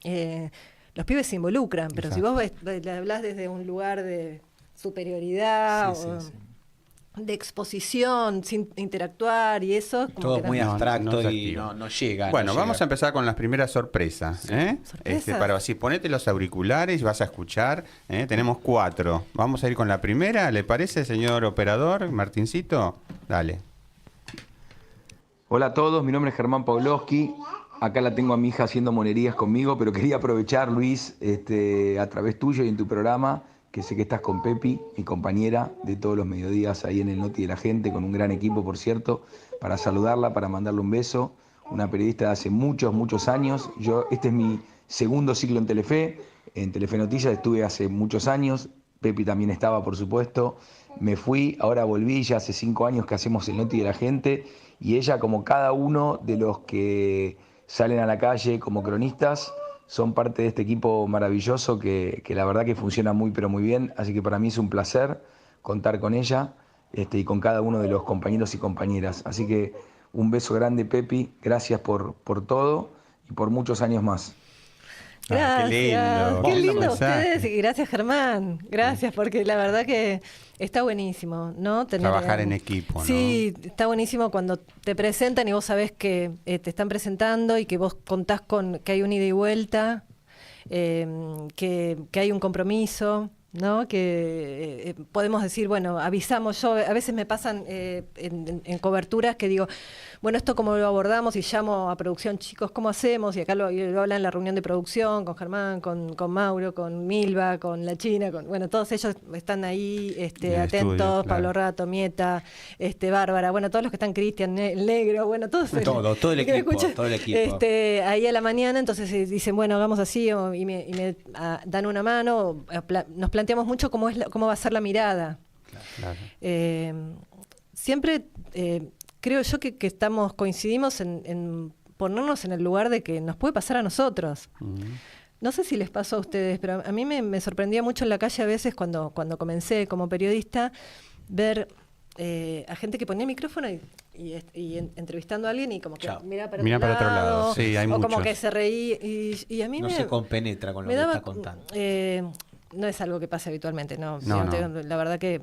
los pibes se involucran, pero exacto, si vos le hablás desde un lugar de superioridad de exposición, sin interactuar y eso... Todo muy abstracto y no llega. Bueno, vamos a empezar con las primeras sorpresas. ¿Sorpresas? Para así, ponete los auriculares y vas a escuchar. Tenemos 4. Vamos a ir con la primera, ¿le parece, señor operador? Martincito, dale. Hola a todos, mi nombre es Germán Pawlowski. Acá la tengo a mi hija haciendo monerías conmigo, pero quería aprovechar, Luis, a través tuyo y en tu programa, que sé que estás con Pepi, mi compañera de todos los mediodías ahí en el Noti de la Gente, con un gran equipo, por cierto, para saludarla, para mandarle un beso. Una periodista de hace muchos años. Este es mi segundo ciclo en Telefe. En Telefe Noticias estuve hace muchos años. Pepi también estaba, por supuesto. Me fui, ahora volví, ya hace 5 años que hacemos el Noti de la Gente. Y ella, como cada uno de los que salen a la calle como cronistas, son parte de este equipo maravilloso que la verdad que funciona muy pero muy bien, así que para mí es un placer contar con ella y con cada uno de los compañeros y compañeras. Así que un beso grande, Pepi, gracias por todo y por muchos años más. Gracias, qué lindo ustedes, y gracias, Germán, gracias, porque la verdad que está buenísimo, ¿no? Trabajar en equipo, ¿no? Sí, está buenísimo cuando te presentan y vos sabés que te están presentando y que vos contás con que hay un ida y vuelta, que hay un compromiso, ¿no? Que podemos decir, bueno, avisamos. Yo a veces me pasan en coberturas que digo, bueno, esto cómo lo abordamos, y llamo a producción, chicos, ¿cómo hacemos? Y acá lo hablan en la reunión de producción con Germán, con Mauro, con Milva, con la China, bueno, todos ellos están ahí atentos, estudio, claro. Pablo Rato, Mieta, Bárbara, bueno, todos los que están, Cristian, el Negro, bueno, todos. Todo el equipo. Ahí a la mañana, entonces dicen, bueno, hagamos así, y me dan una mano, nos planteamos mucho cómo va a ser la mirada. Claro. Siempre creo yo que coincidimos en ponernos en el lugar de que nos puede pasar a nosotros. no sé si les pasó a ustedes, pero a mí me sorprendía mucho en la calle a veces cuando comencé como periodista ver a gente que ponía micrófono y entrevistando a alguien y como que mira para otro lado, sí, hay o muchos. como que se reía y a mí no se compenetra con lo que está contando. No es algo que pase habitualmente, no. No. La verdad que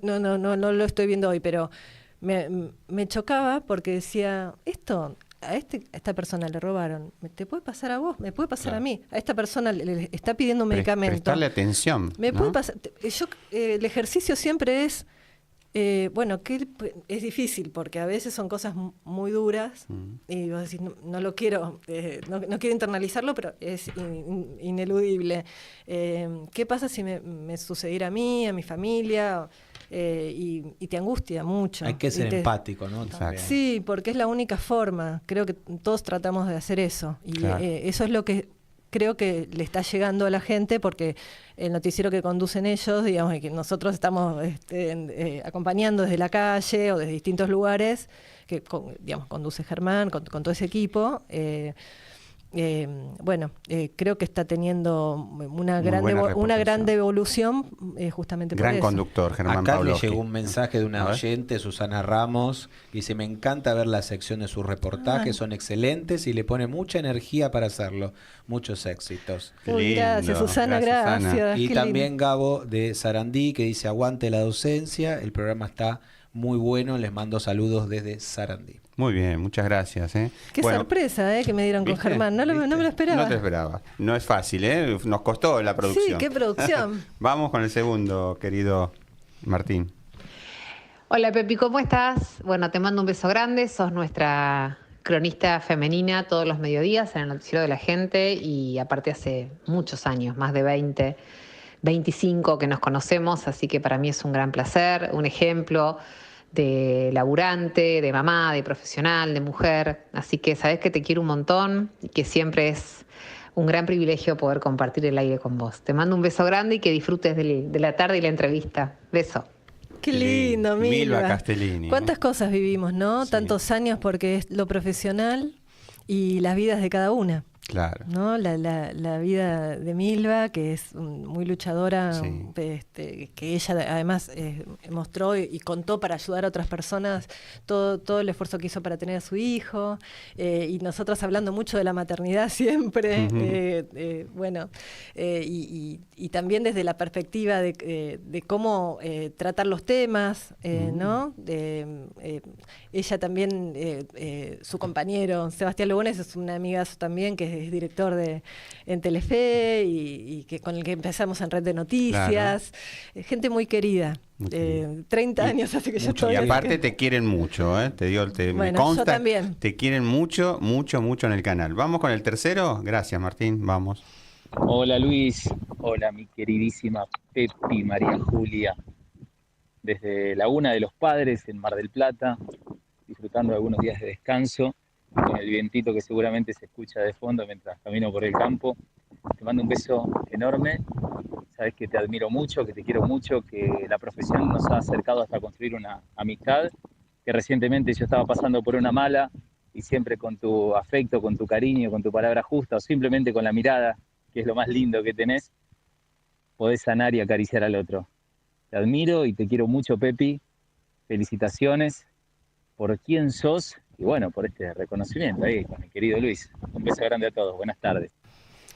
no lo estoy viendo hoy, pero me chocaba porque decía, a esta persona le robaron, te puede pasar a vos, me puede pasar a mí, a esta persona le está pidiendo un medicamento. Prestarle atención. Me ¿no? puede pasar. El ejercicio siempre es, que es difícil porque a veces son cosas muy duras y vos decís, no lo quiero, no quiero internalizarlo, pero es ineludible. ¿Qué pasa si me sucediera a mí, a mi familia? Y te angustia mucho. Hay que ser empático, ¿no? También. Sí, porque es la única forma. Creo que todos tratamos de hacer eso. Y claro. Eso es lo que creo que le está llegando a la gente, porque el noticiero que conducen ellos, digamos, y que nosotros estamos acompañando desde la calle o desde distintos lugares, que digamos conduce Germán con todo ese equipo. Creo que está teniendo una gran devolución justamente gran por eso. Conductor, Germán Acá Pavlovsky. le llegó un mensaje de una oyente, Susana Ramos, que dice, me encanta ver la sección de sus reportajes, son excelentes y le pone mucha energía para hacerlo. Muchos éxitos. Gracias, Susana, gracias. Y Qué también lindo. Gabo de Sarandí, que dice, aguante la docencia, el programa está muy bueno, les mando saludos desde Sarandí. Muy bien, muchas gracias. Qué sorpresa que me dieron con ¿viste? Germán, no me lo esperaba. No te esperaba. No es fácil, nos costó la producción. Sí, qué producción. Vamos con el segundo, querido Martín. Hola Pepi, ¿cómo estás? Bueno, te mando un beso grande, sos nuestra cronista femenina todos los mediodías en el noticiero de la gente y aparte hace muchos años, más de 20, 25 que nos conocemos, así que para mí es un gran placer, un ejemplo de laburante, de mamá, de profesional, de mujer, así que sabés que te quiero un montón y que siempre es un gran privilegio poder compartir el aire con vos. Te mando un beso grande y que disfrutes de la tarde y la entrevista. Beso. Qué lindo, Milva. Castellini. ¿Cuántas cosas vivimos, no? Sí. Tantos años, porque es lo profesional y las vidas de cada una. Claro. ¿No? La vida de Milva, que es muy luchadora, Sí. Que ella además mostró y contó para ayudar a otras personas todo el esfuerzo que hizo para tener a su hijo, y nosotros hablando mucho de la maternidad siempre, y también desde la perspectiva de cómo tratar los temas, ¿no? Ella también, su compañero Sebastián Lugones es un amigazo también, que es director en Telefe y que con el que empezamos en Red de Noticias. Claro. Gente muy querida. 30 años hace que yo estoy. Y aparte te quieren mucho, te digo, me consta, yo también. te quieren mucho, mucho, mucho en el canal. Vamos con el tercero. Gracias, Martín. Vamos. Hola Luis, hola mi queridísima Pepi, María Julia, desde Laguna de los Padres en Mar del Plata, disfrutando de algunos días de descanso, con el vientito que seguramente se escucha de fondo mientras camino por el campo. Te mando un beso enorme, sabes que te admiro mucho, que te quiero mucho, que la profesión nos ha acercado hasta construir una amistad, que recientemente yo estaba pasando por una mala y siempre con tu afecto, con tu cariño, con tu palabra justa o simplemente con la mirada, que es lo más lindo que tenés, podés sanar y acariciar al otro. Te admiro y te quiero mucho, Pepi. Felicitaciones por quién sos y bueno, por este reconocimiento ahí con mi querido Luis. Un beso grande a todos, buenas tardes.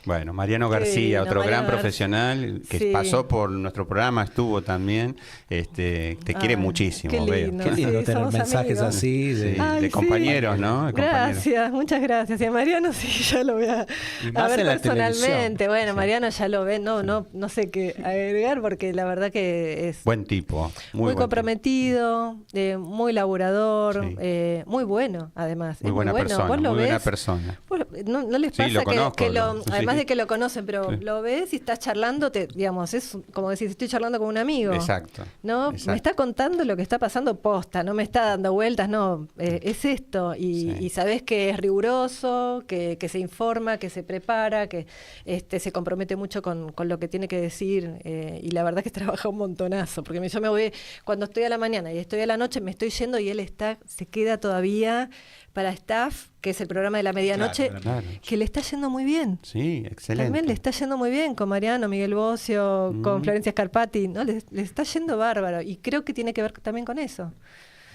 Bueno, Mariano García, otro gran García. profesional que Sí. pasó por nuestro programa, estuvo también, te quiere muchísimo, qué veo. lindo. Qué lindo Sí, tener somos mensajes amigos. así. Sí, Ay, de sí. compañeros, ¿no? De compañeros. Gracias, muchas gracias. Y a Mariano sí, ya lo voy a Y más ver en la personalmente. televisión. Bueno, Sí. Mariano ya lo ve, no sé qué agregar porque la verdad que es Buen tipo, muy buen comprometido, muy laburador, Sí. muy bueno además. tipo. Muy Es buena bueno. persona, ¿Vos muy lo buena ves? persona. Vos ¿No les Sí, pasa lo conozco, que sí. además de que lo conocen, pero Sí. lo ves y estás charlando, digamos, es como decir, estoy charlando con un amigo. Exacto. ¿No? Exacto. Me está contando lo que está pasando posta, no me está dando vueltas, no, es esto. Sí. Y sabés que es riguroso, que se informa, que se prepara, que se compromete mucho con lo que tiene que decir, y la verdad que trabaja un montonazo, porque yo me voy, cuando estoy a la mañana y estoy a la noche, me estoy yendo y él se queda todavía para Staff, que es el programa de la medianoche, Claro. que le está yendo muy bien. Sí, excelente. También le está yendo muy bien con Mariano, Miguel Bocio, con Florencia Scarpati, ¿no? Le está yendo bárbaro. Y creo que tiene que ver también con eso.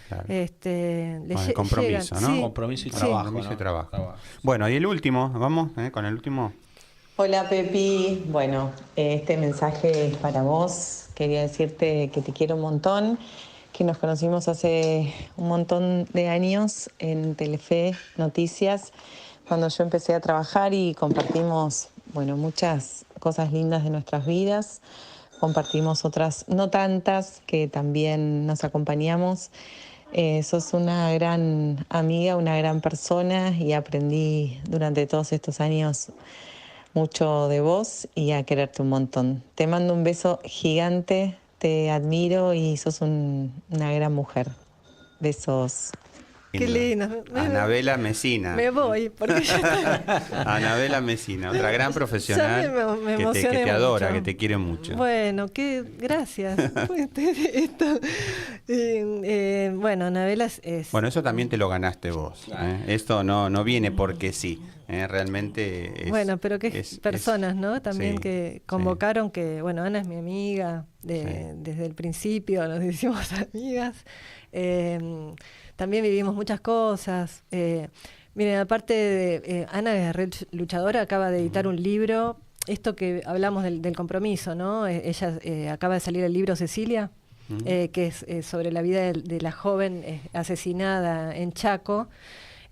Claro. Le Con el compromiso, ¿no? Sí. Compromiso y Sí. trabajo. Compromiso ¿no? y trabajo. Bueno, y el último, vamos con el último. Hola Pepi, bueno, este mensaje es para vos. Quería decirte que te quiero un montón, que nos conocimos hace un montón de años en Telefe Noticias, cuando yo empecé a trabajar y compartimos, bueno, muchas cosas lindas de nuestras vidas. Compartimos otras, no tantas, que también nos acompañamos. Sos una gran amiga, una gran persona y aprendí durante todos estos años mucho de vos y a quererte un montón. Te mando un beso gigante, te admiro y sos una gran mujer. Besos. Qué lindo. Anabela Messina. Me voy, porque ya está. Anabela Messina, otra gran profesional Ya me que emocioné te adora, mucho. que te quiere mucho. Bueno, gracias. Bueno, Anabela es... Bueno, eso también te lo ganaste vos. Esto no viene porque sí. Realmente es... Bueno, pero que personas, ¿no? También sí, que convocaron que, bueno, Ana es mi amiga desde el principio, nos hicimos amigas. También vivimos muchas cosas. Miren, aparte de Ana es re luchadora, acaba de editar un libro. Esto que hablamos del compromiso, ¿no? Ella acaba de salir el libro Cecilia, que es sobre la vida de la joven asesinada en Chaco.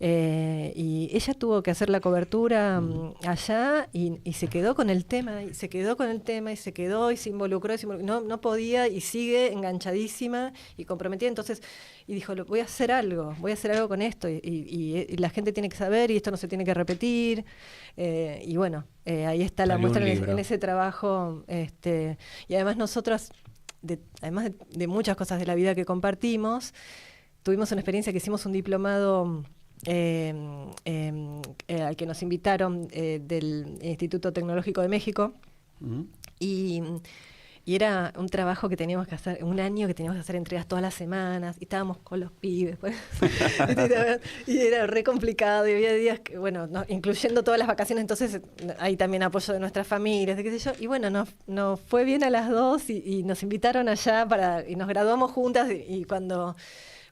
Y ella tuvo que hacer la cobertura allá y se quedó con el tema, y se quedó y se involucró, no podía y sigue enganchadísima y comprometida. Entonces, y dijo, voy a hacer algo con esto y la gente tiene que saber y esto no se tiene que repetir. Y bueno, ahí está la muestra en ese trabajo. Y además nosotras, además de muchas cosas de la vida que compartimos, tuvimos una experiencia que hicimos un diplomado al que nos invitaron del Instituto Tecnológico de México y era un trabajo que teníamos que hacer, un año que teníamos que hacer entregas todas las semanas y estábamos con los pibes pues. Y era re complicado y había días que, bueno, incluyendo todas las vacaciones, entonces hay también apoyo de nuestras familias, de qué sé yo, y bueno, nos fue bien a las dos y nos invitaron allá y nos graduamos juntas y cuando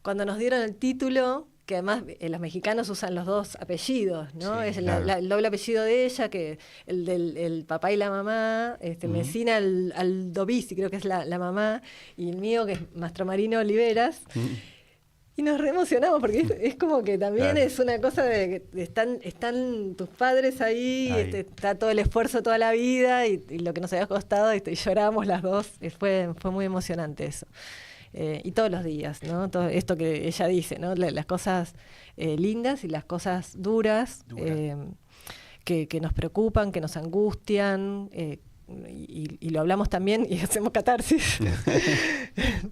nos dieron el título, que además los mexicanos usan los dos apellidos, ¿no? Sí, es claro. el doble apellido de ella, que el del papá y la mamá, Messina Aldovici, creo que es la mamá, y el mío, que es Mastromarino Oliveras. Y nos re emocionamos, porque es como que también es una cosa de que están tus padres ahí. Está todo el esfuerzo toda la vida, y lo que nos había costado, y llorábamos las dos. Fue muy emocionante eso. Y todos los días, ¿no? Todo esto que ella dice, ¿no? Las cosas lindas y las cosas duras que nos preocupan, que nos angustian, y lo hablamos también y hacemos catarsis,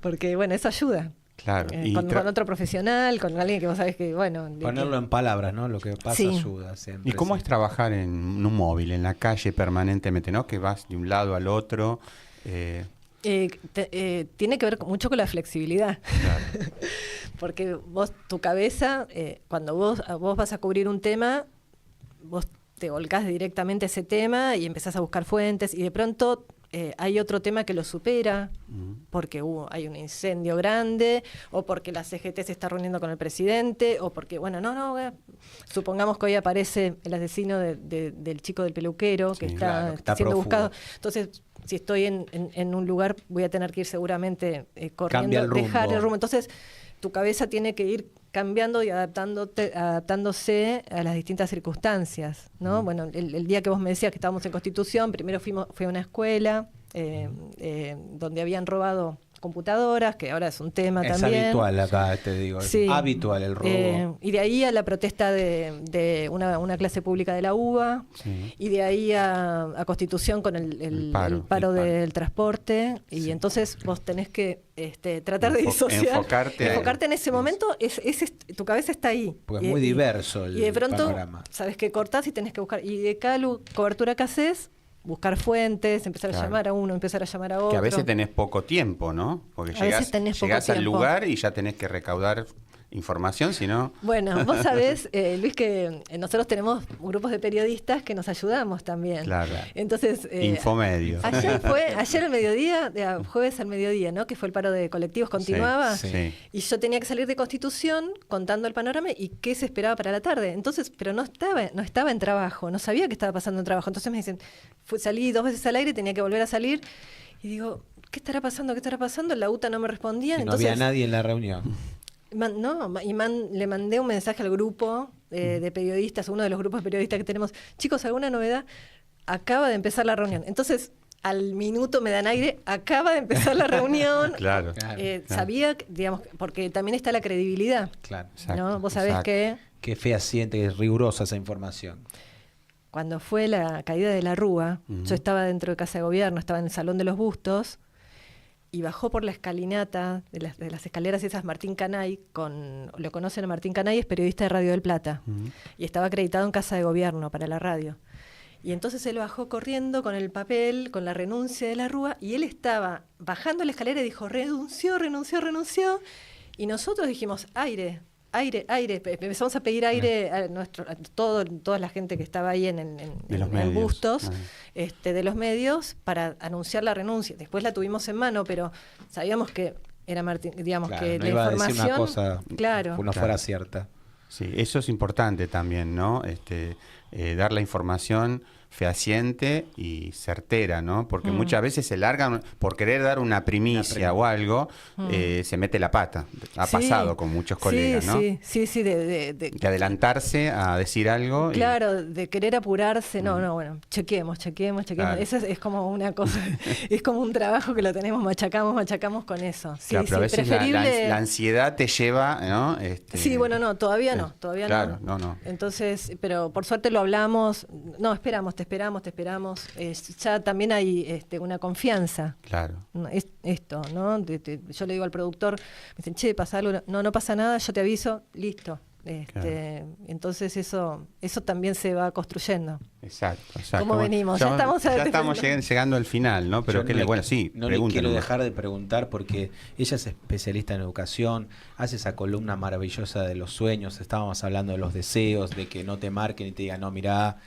porque bueno, eso ayuda. Claro. Con otro profesional, con alguien que vos sabés que, bueno... Ponerlo en palabras, ¿no? Lo que pasa ayuda siempre. ¿Y cómo es trabajar en un móvil, en la calle permanentemente, ¿no? Que vas de un lado al otro... tiene que ver mucho con la flexibilidad. Claro. Porque tu cabeza, cuando vos vas a cubrir un tema, vos te volcás directamente a ese tema y empezás a buscar fuentes, y de pronto hay otro tema que lo supera, porque hay un incendio grande, o porque la CGT se está reuniendo con el presidente, o porque, bueno, supongamos que hoy aparece el asesino del chico del peluquero, que está siendo buscado. Entonces, si estoy en un lugar, voy a tener que ir seguramente corriendo, dejar el rumbo. Entonces, tu cabeza tiene que ir cambiando y adaptándose a las distintas circunstancias, ¿no? Bueno, el día que vos me decías que estábamos en Constitución, primero fui a una escuela donde habían robado computadoras, que ahora es un tema también. Es habitual acá, te digo, sí. Es habitual el robo. Y de ahí a la protesta de una clase pública de la UBA, sí. Y de ahí a Constitución con el paro del transporte, y entonces vos tenés que tratar de disociar, enfocarte en ese momento, tu cabeza está ahí. Porque es muy diverso el panorama. Y de pronto, sabes que cortás y tenés que buscar, y de cada cobertura que haces, buscar fuentes, empezar a llamar a uno, empezar a llamar a otro. Que a veces tenés poco tiempo, ¿no? Porque llegás al lugar y ya tenés que recaudar información, sino... Bueno, vos sabés, Luis, que nosotros tenemos grupos de periodistas que nos ayudamos también. Claro. Entonces, Infomedios. Ayer al mediodía, jueves al mediodía, ¿no? Que fue el paro de colectivos, continuaba. Sí. Y yo tenía que salir de Constitución contando el panorama y qué se esperaba para la tarde. Entonces, pero no estaba en trabajo, no sabía qué estaba pasando en trabajo. Entonces me dicen, salí 2 veces al aire, tenía que volver a salir. Y digo, ¿qué estará pasando? ¿Qué estará pasando? La UTA no me respondía. No había nadie en la reunión. Le mandé un mensaje al grupo de periodistas, uno de los grupos de periodistas que tenemos. Chicos, ¿alguna novedad? Acaba de empezar la reunión. Entonces, al minuto me dan aire, acaba de empezar la reunión. Claro. Sabía, digamos, porque también está la credibilidad. Claro. ¿No? Vos sabés que... Qué fehaciente, es rigurosa esa información. Cuando fue la caída de la Rúa, yo estaba dentro de Casa de Gobierno, estaba en el Salón de los Bustos, y bajó por la escalinata de las escaleras esas Martín Canay, lo conocen a Martín Canay, es periodista de Radio del Plata, y estaba acreditado en Casa de Gobierno para la radio. Y entonces él bajó corriendo con el papel, con la renuncia de la Rúa, y él estaba bajando la escalera y dijo, renunció, y nosotros dijimos, aire. Empezamos a pedir aire a toda la gente que estaba ahí en los Bustos, de los medios, para anunciar la renuncia. Después la tuvimos en mano, pero sabíamos que era Martín, digamos, claro, que no la iba información, a decir una cosa claro, que no fuera cierta. Sí, eso es importante también, ¿no? Dar la información fehaciente y certera, ¿no? Porque muchas veces se largan, por querer dar una primicia o algo, se mete la pata. Ha pasado con muchos colegas, ¿no? Sí, de adelantarse a decir algo. Claro, de querer apurarse. No, bueno, chequeemos. Claro. Eso es como una cosa, es como un trabajo que lo tenemos, machacamos con eso. Sí, claro, pero a veces preferible... la ansiedad te lleva, ¿no? Sí, bueno, no, todavía no. Claro, no. Entonces, pero por suerte lo hablamos. No, te esperamos. Ya también hay una confianza. Claro. Esto, ¿no? Yo le digo al productor, me dicen, che, pasa algo. No pasa nada, yo te aviso, listo. Claro. Entonces eso también se va construyendo. Exacto. ¿Cómo venimos? Ya estamos llegando al final, ¿no? Pero no le quiero dejar de preguntar porque ella es especialista en educación, hace esa columna maravillosa de los sueños, estábamos hablando de los deseos, de que no te marquen y te digan, no, mirá,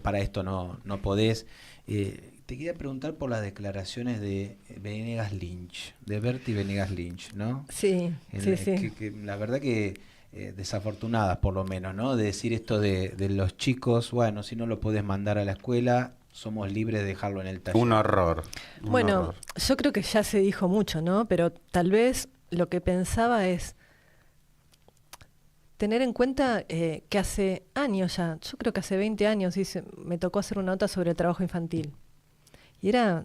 para esto no podés. Te quería preguntar por las declaraciones de Venegas Lynch, de Berti Venegas Lynch, ¿no? Sí. Que la verdad que desafortunadas por lo menos, ¿no? De decir esto de los chicos, bueno, si no lo podés mandar a la escuela, somos libres de dejarlo en el taller. Un horror. Yo creo que ya se dijo mucho, ¿no? Pero tal vez lo que pensaba es tener en cuenta que hace años ya, yo creo que hace 20 años, me tocó hacer una nota sobre el trabajo infantil. Y era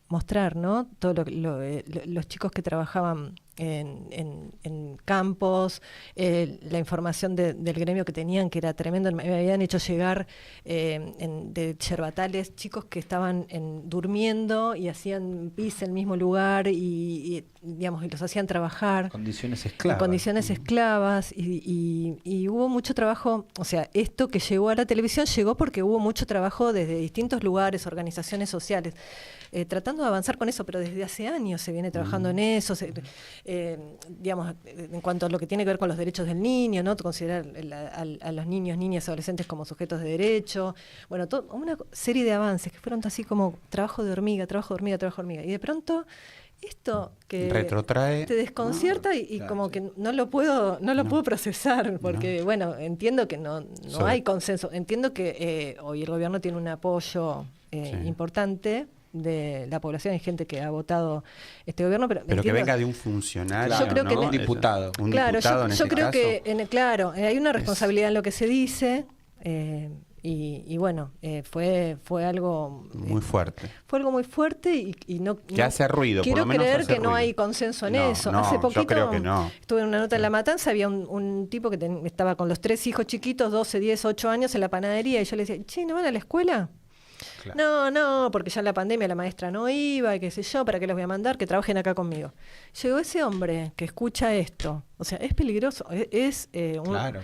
mostrar, ¿no? Todos los chicos que trabajaban en campos, la información del gremio que tenían, que era tremendo. Me habían hecho llegar de yerbatales chicos que estaban durmiendo y hacían pis en el mismo lugar y los hacían trabajar. Condiciones esclavas. Condiciones esclavas y hubo mucho trabajo. O sea, esto que llegó a la televisión llegó porque hubo mucho trabajo desde distintos lugares, organizaciones sociales, tratando de avanzar con eso, pero desde hace años se viene trabajando en eso. En cuanto a lo que tiene que ver con los derechos del niño, ¿no? Considerar a los niños, niñas, adolescentes como sujetos de derecho. Bueno, una serie de avances que fueron así como trabajo de hormiga. Y de pronto esto que retrotrae, te desconcierta y claro, como que no lo puedo procesar, porque bueno, entiendo que no hay consenso. Entiendo que hoy el gobierno tiene un apoyo importante de la población, hay gente que ha votado este gobierno, pero que venga de un funcionario, yo creo, ¿no? Que un diputado. Yo creo que hay una responsabilidad en lo que se dice, y bueno, fue algo muy fuerte. Fue algo muy fuerte y no que hace ruido. Quiero por lo menos creer hace que ruido. no hay consenso en eso. No, hace poquito yo creo que no. Estuve en una nota en La Matanza, había un tipo que estaba con los 3 hijos chiquitos, 12, 10, 8 años en la panadería, y yo le decía, che, ¿no van a la escuela? Claro. No, porque ya en la pandemia la maestra no iba, y qué sé yo, ¿para qué los voy a mandar? Que trabajen acá conmigo. Llegó ese hombre que escucha esto, o sea, es peligroso, claro.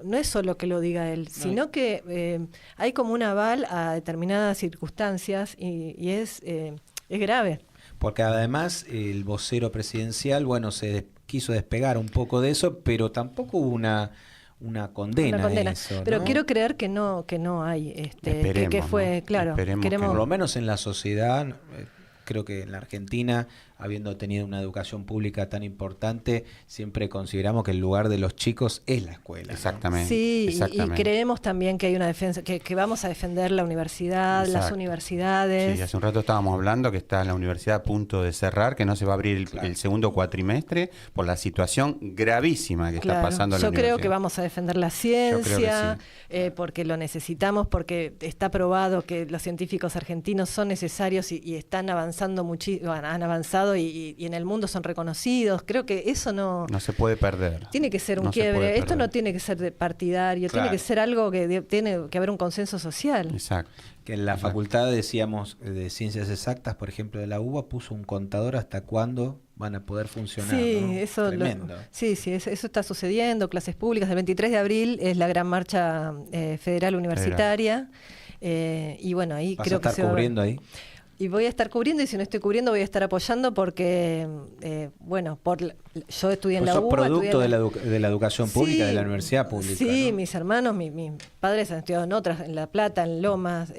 No es solo que lo diga él, sino que hay como un aval a determinadas circunstancias y es grave. Porque además el vocero presidencial, bueno, se quiso despegar un poco de eso, pero tampoco hubo una condena de eso, ¿no? Pero quiero creer que no hay, que fue, ¿no? claro, queremos... Por lo menos en la sociedad, creo que en la Argentina, habiendo tenido una educación pública tan importante, siempre consideramos que el lugar de los chicos es la escuela, ¿no? Exactamente. Sí, exactamente. y creemos también que hay una defensa, que vamos a defender la universidad, las universidades. Sí, hace un rato estábamos hablando que está la universidad a punto de cerrar, que no se va a abrir el segundo cuatrimestre por la situación gravísima que está pasando en la universidad. Yo creo que vamos a defender la ciencia, porque lo necesitamos, porque está probado que los científicos argentinos son necesarios y están avanzando muchísimo, han avanzado y en el mundo son reconocidos. Creo que eso no se puede perder. Tiene que ser un quiebre. Esto no tiene que ser partidario, tiene que ser algo que tiene que haber un consenso social. Exacto. Que en la facultad, decíamos, de Ciencias Exactas, por ejemplo, de la UBA, puso un contador hasta cuándo van a poder funcionar. Sí, ¿no? eso Tremendo. Eso está sucediendo. Clases públicas. El 23 de abril es la gran marcha federal universitaria. Y bueno, ahí creo que ¿Vas a estar cubriendo ahí? Y voy a estar cubriendo, y si no estoy cubriendo voy a estar apoyando porque, yo estudié en la UBA. ¿Sos producto de la educación pública, de la universidad pública? Sí, ¿no? mis hermanos, mis padres han estudiado en otras, en La Plata, en Lomas,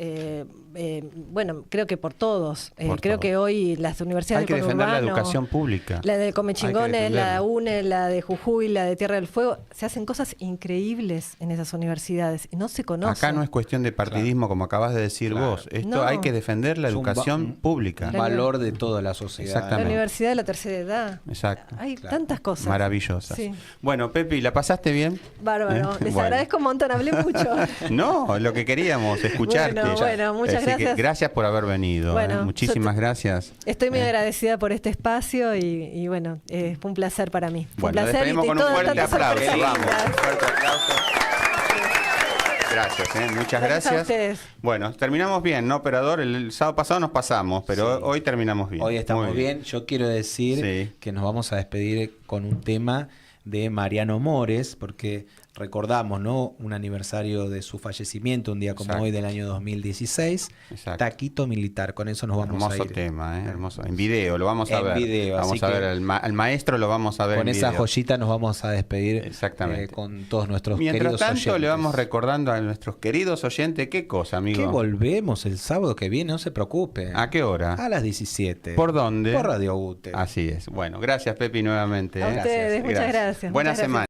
creo que por todos. Creo que hoy las universidades hay que defender la educación pública. La de Comechingones, la UNE, la de Jujuy, la de Tierra del Fuego, se hacen cosas increíbles en esas universidades y no se conocen. Acá no es cuestión de partidismo, como acabas de decir vos. Esto hay que defender la educación pública. Un valor de toda la sociedad. Exactamente. La universidad de la tercera edad. Exacto. Hay tantas cosas. Maravillosas. Sí. Bueno, Pepi, ¿la pasaste bien? Bárbaro. Les agradezco un montón, hablé mucho. No, lo que queríamos, escucharte. Bueno, muchas Así gracias. Que gracias por haber venido. Bueno, muchísimas gracias. Estoy muy agradecida por este espacio y bueno, fue un placer para mí. Fue Bueno, un placer despedimos con un fuerte aplauso. Vamos, un fuerte aplauso. Gracias, muchas gracias. A ustedes. Bueno, terminamos bien, ¿no, operador? El sábado pasado nos pasamos, pero hoy terminamos bien. Hoy estamos bien. Yo quiero decir que nos vamos a despedir con un tema de Mariano Mores, porque recordamos, ¿no?, un aniversario de su fallecimiento, un día como hoy del año 2016. Taquito Militar, con eso nos vamos a ir. Hermoso tema, hermoso. En video, lo vamos a ver. En video, vamos a ver al maestro, lo vamos a ver con en esa video. joyita nos vamos a despedir con todos nuestros queridos oyentes. Mientras tanto, le vamos recordando a nuestros queridos oyentes, ¿qué cosa, amigo? Que volvemos el sábado que viene, no se preocupe. ¿A qué hora? A las 17. ¿Por dónde? Por Radio UTE. Así es. Bueno, gracias, Pepi, nuevamente. A ustedes, muchas gracias. Buena semana.